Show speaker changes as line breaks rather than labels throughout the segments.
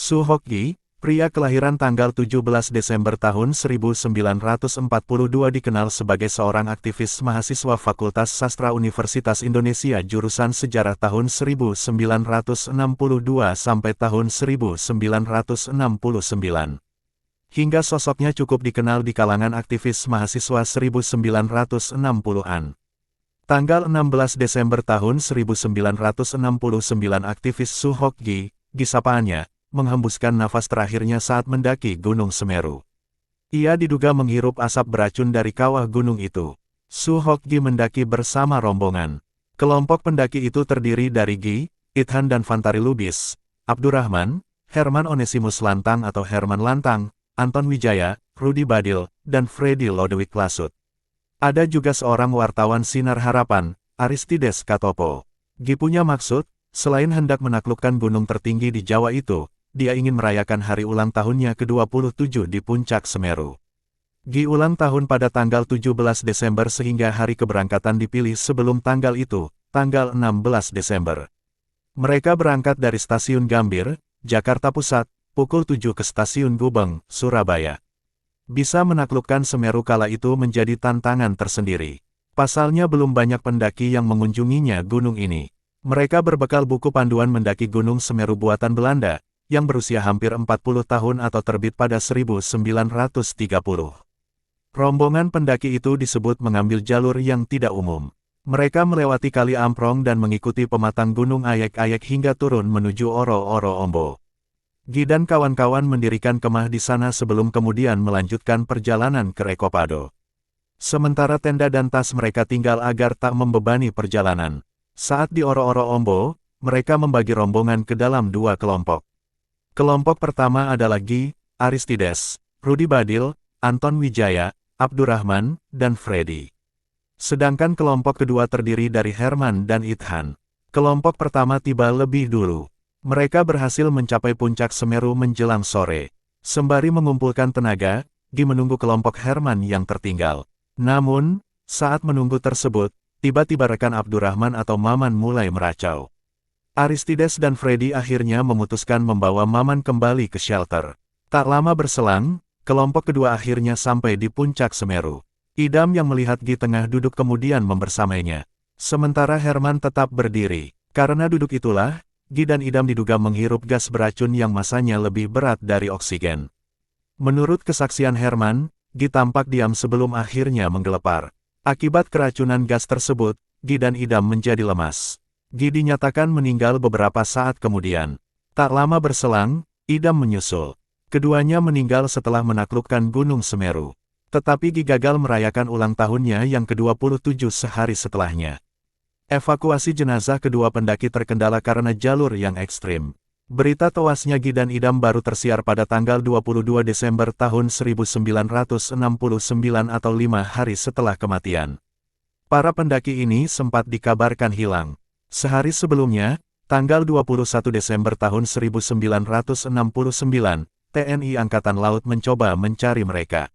Su Hokgi, pria kelahiran tanggal 17 Desember tahun 1942 dikenal sebagai seorang aktivis mahasiswa Fakultas Sastra Universitas Indonesia jurusan Sejarah tahun 1962 sampai tahun 1969. Hingga sosoknya cukup dikenal di kalangan aktivis mahasiswa 1960-an. Tanggal 16 Desember tahun 1969 aktivis Su Hokgi, disapaannya, menghembuskan nafas terakhirnya saat mendaki Gunung Semeru. Ia diduga menghirup asap beracun dari kawah gunung itu. Su Hokgi mendaki bersama rombongan. Kelompok pendaki itu terdiri dari Gi, Ithan dan Fantari Lubis, Abdurrahman, Herman Onesimus Lantang atau Herman Lantang, Anton Wijaya, Rudi Badil, dan Freddy Lodewijk Lasut. Ada juga seorang wartawan Sinar Harapan, Aristides Katopo. Gi punya maksud, selain hendak menaklukkan gunung tertinggi di Jawa itu, dia ingin merayakan hari ulang tahunnya ke-27 di puncak Semeru. Gi ulang tahun pada tanggal 17 Desember sehingga hari keberangkatan dipilih sebelum tanggal itu, tanggal 16 Desember. Mereka berangkat dari Stasiun Gambir, Jakarta Pusat, pukul 7 ke Stasiun Gubeng, Surabaya. Bisa menaklukkan Semeru kala itu menjadi tantangan tersendiri. Pasalnya belum banyak pendaki yang mengunjunginya gunung ini. Mereka berbekal buku panduan mendaki Gunung Semeru buatan Belanda, yang berusia hampir 40 tahun atau terbit pada 1930. Rombongan pendaki itu disebut mengambil jalur yang tidak umum. Mereka melewati Kali Amprong dan mengikuti pematang Gunung Ayek-Ayek hingga turun menuju Oro-Oro Ombo. Gi dan kawan-kawan mendirikan kemah di sana sebelum kemudian melanjutkan perjalanan ke Rekopado. Sementara tenda dan tas mereka tinggal agar tak membebani perjalanan. Saat di Oro-Oro Ombo, mereka membagi rombongan ke dalam dua kelompok. Kelompok pertama adalah Gi, Aristides, Rudi Badil, Anton Wijaya, Abdurrahman, dan Freddy. Sedangkan kelompok kedua terdiri dari Herman dan Ithan. Kelompok pertama tiba lebih dulu. Mereka berhasil mencapai puncak Semeru menjelang sore. Sembari mengumpulkan tenaga, Gi menunggu kelompok Herman yang tertinggal. Namun, saat menunggu tersebut, tiba-tiba rekan Abdurrahman atau Maman mulai meracau. Aristides dan Freddy akhirnya memutuskan membawa Maman kembali ke shelter. Tak lama berselang, kelompok kedua akhirnya sampai di puncak Semeru. Idam yang melihat Gi tengah duduk kemudian membersamainya. Sementara Herman tetap berdiri. Karena duduk itulah, Gi dan Idam diduga menghirup gas beracun yang masanya lebih berat dari oksigen. Menurut kesaksian Herman, Gi tampak diam sebelum akhirnya menggelepar. Akibat keracunan gas tersebut, Gi dan Idam menjadi lemas. Gi dinyatakan meninggal beberapa saat kemudian. Tak lama berselang, Idam menyusul. Keduanya meninggal setelah menaklukkan Gunung Semeru. Tetapi Gi gagal merayakan ulang tahunnya yang ke-27 sehari setelahnya. Evakuasi jenazah kedua pendaki terkendala karena jalur yang ekstrim. Berita tewasnya Gi dan Idam baru tersiar pada tanggal 22 Desember tahun 1969 atau 5 hari setelah kematian. Para pendaki ini sempat dikabarkan hilang. Sehari sebelumnya, tanggal 21 Desember tahun 1969, TNI Angkatan Laut mencoba mencari mereka.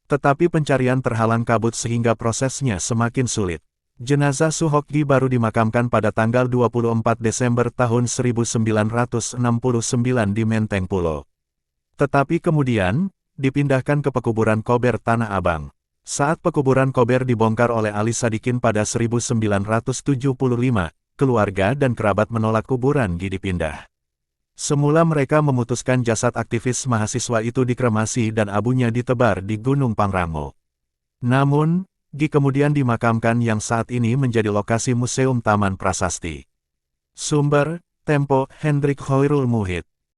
Tetapi pencarian terhalang kabut sehingga prosesnya semakin sulit. Jenazah Su Hokgi baru dimakamkan pada tanggal 24 Desember tahun 1969 di Menteng Pulo. Tetapi kemudian, dipindahkan ke pekuburan Kober Tanah Abang. Saat pekuburan Kober dibongkar oleh Ali Sadikin pada 1975, keluarga dan kerabat menolak kuburan Gi dipindah. Semula mereka memutuskan jasad aktivis mahasiswa itu dikremasi dan abunya ditebar di Gunung Pangrango. Namun, Gi kemudian dimakamkan yang saat ini menjadi lokasi Museum Taman Prasasti. Sumber, Tempo, Hendrik Hoirul Muhid.